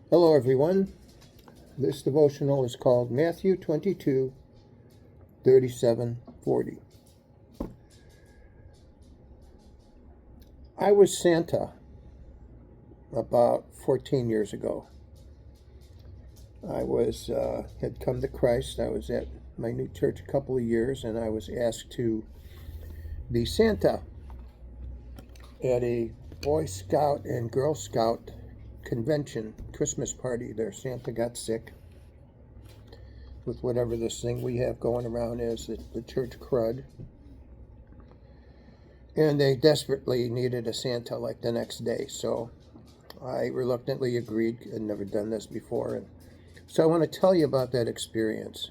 Hello, everyone. This devotional is called Matthew 22:37-40. I was Santa about 14 years ago. I had come to Christ. I was at my new church a couple of years, and I was asked to be Santa at a Boy Scout and Girl Scout convention Christmas party there. Santa got sick with whatever this thing we have going around is, the church crud. And they desperately needed a Santa like the next day. So I reluctantly agreed. I'd never done this before. And so I want to tell you about that experience.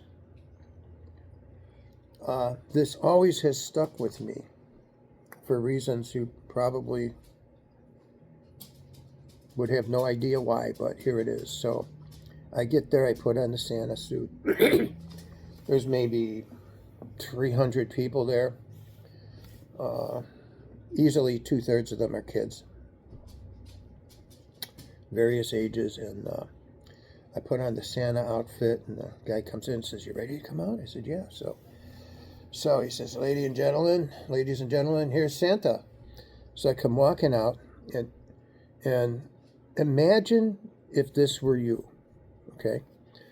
This always has stuck with me for reasons you probably would have no idea why, but here it is. So I get there, I put on the Santa suit. There's maybe 300 people there. Easily 2/3 of them are kids, various ages, and I put on the Santa outfit, and the guy comes in and says, "You ready to come out?" I said, "Yeah." So he says, ladies and gentlemen, here's Santa." So I come walking out, and imagine if this were you, okay?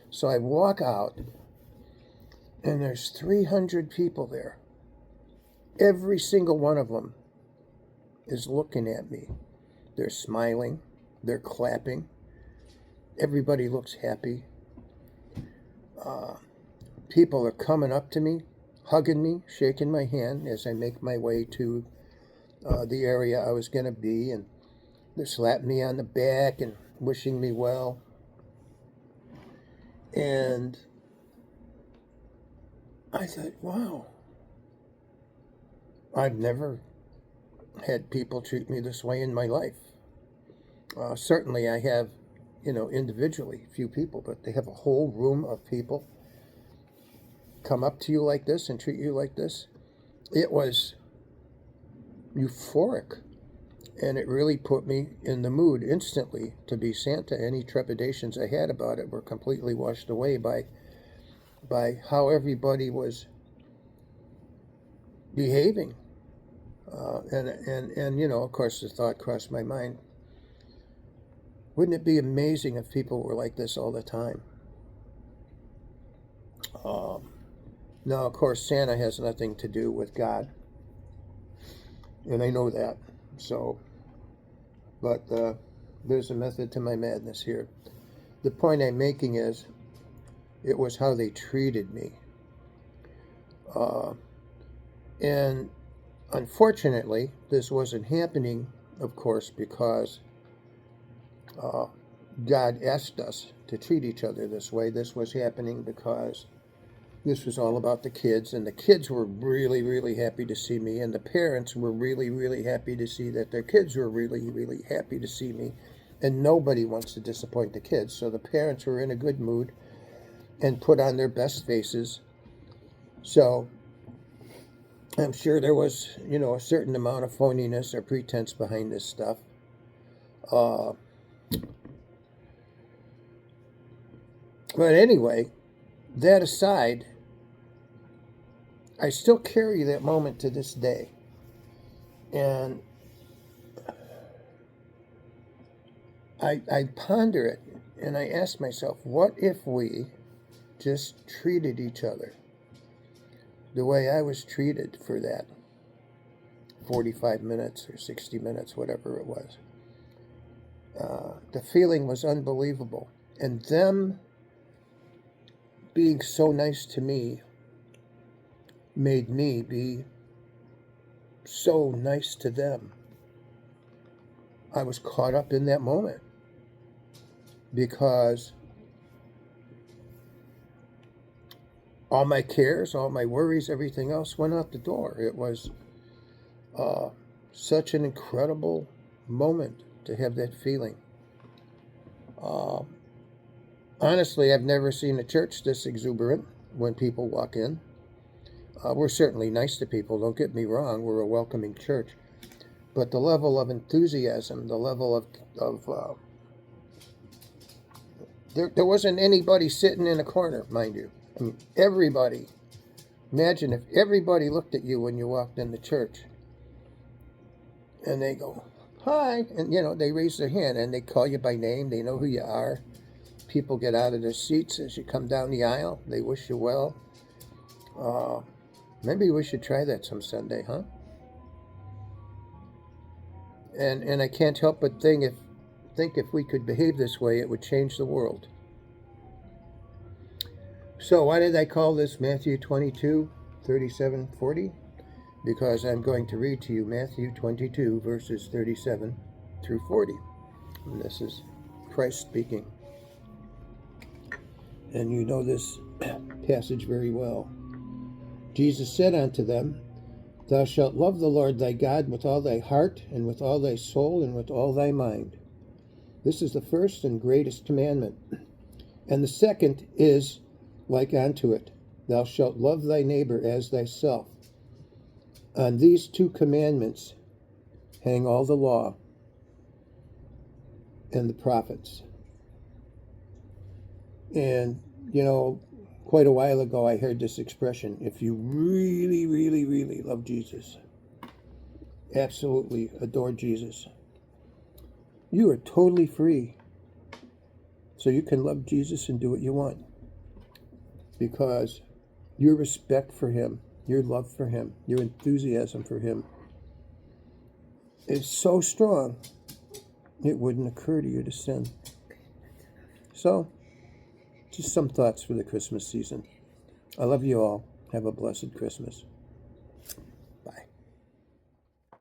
So I walk out, and there's 300 people there. Every single one of them is looking at me. They're smiling, they're clapping. Everybody looks happy. People are coming up to me, hugging me, shaking my hand as I make my way to the area I was going to be, and they're slapping me on the back and wishing me well. And I thought, wow, I've never had people treat me this way in my life. Certainly I have, individually, a few people, but they have a whole room of people come up to you like this and treat you like this. It was euphoric, and it really put me in the mood instantly to be Santa. Any trepidations I had about it were completely washed away by how everybody was behaving. And of course, the thought crossed my mind, wouldn't it be amazing if people were like this all the time? Now, of course, Santa has nothing to do with God, and I know that. So, but there's a method to my madness here. The point I'm making is, it was how they treated me. And unfortunately, this wasn't happening, of course, because God asked us to treat each other this way. This was happening because this was all about the kids, and the kids were really, really happy to see me, and the parents were really, really happy to see that their kids were really, really happy to see me, and nobody wants to disappoint the kids. So the parents were in a good mood and put on their best faces. So I'm sure there was, a certain amount of phoniness or pretense behind this stuff. But anyway, that aside, I still carry that moment to this day. And I ponder it, and I ask myself, what if we just treated each other the way I was treated for that 45 minutes or 60 minutes, whatever it was? The feeling was unbelievable. And them being so nice to me made me be so nice to them. I was caught up in that moment because all my cares, all my worries, everything else went out the door. It was such an incredible moment to have that feeling. Honestly, I've never seen a church this exuberant when people walk in. We're certainly nice to people, don't get me wrong. We're a welcoming church. But the level of enthusiasm, the level of There wasn't anybody sitting in a corner, mind you. I mean, everybody. Imagine if everybody looked at you when you walked in the church. And they go, hi. And, they raise their hand and they call you by name. They know who you are. People get out of their seats as you come down the aisle. They wish you well. Maybe we should try that some Sunday, huh? And I can't help but think if we could behave this way, it would change the world. So why did I call this Matthew 22, 37, 40? Because I'm going to read to you Matthew 22, verses 37 through 40. And this is Christ speaking. And you know this passage very well. Jesus said unto them, Thou shalt love the Lord thy God with all thy heart, and with all thy soul, and with all thy mind. This is the first and greatest commandment. And the second is like unto it, Thou shalt love thy neighbor as thyself. On these two commandments hang all the law and the prophets. And, quite a while ago I heard this expression, if you really, really, really love Jesus, absolutely adore Jesus, you are totally free. So you can love Jesus and do what you want. Because your respect for him, your love for him, your enthusiasm for him is so strong, it wouldn't occur to you to sin. So, just some thoughts for the Christmas season. I love you all. Have a blessed Christmas.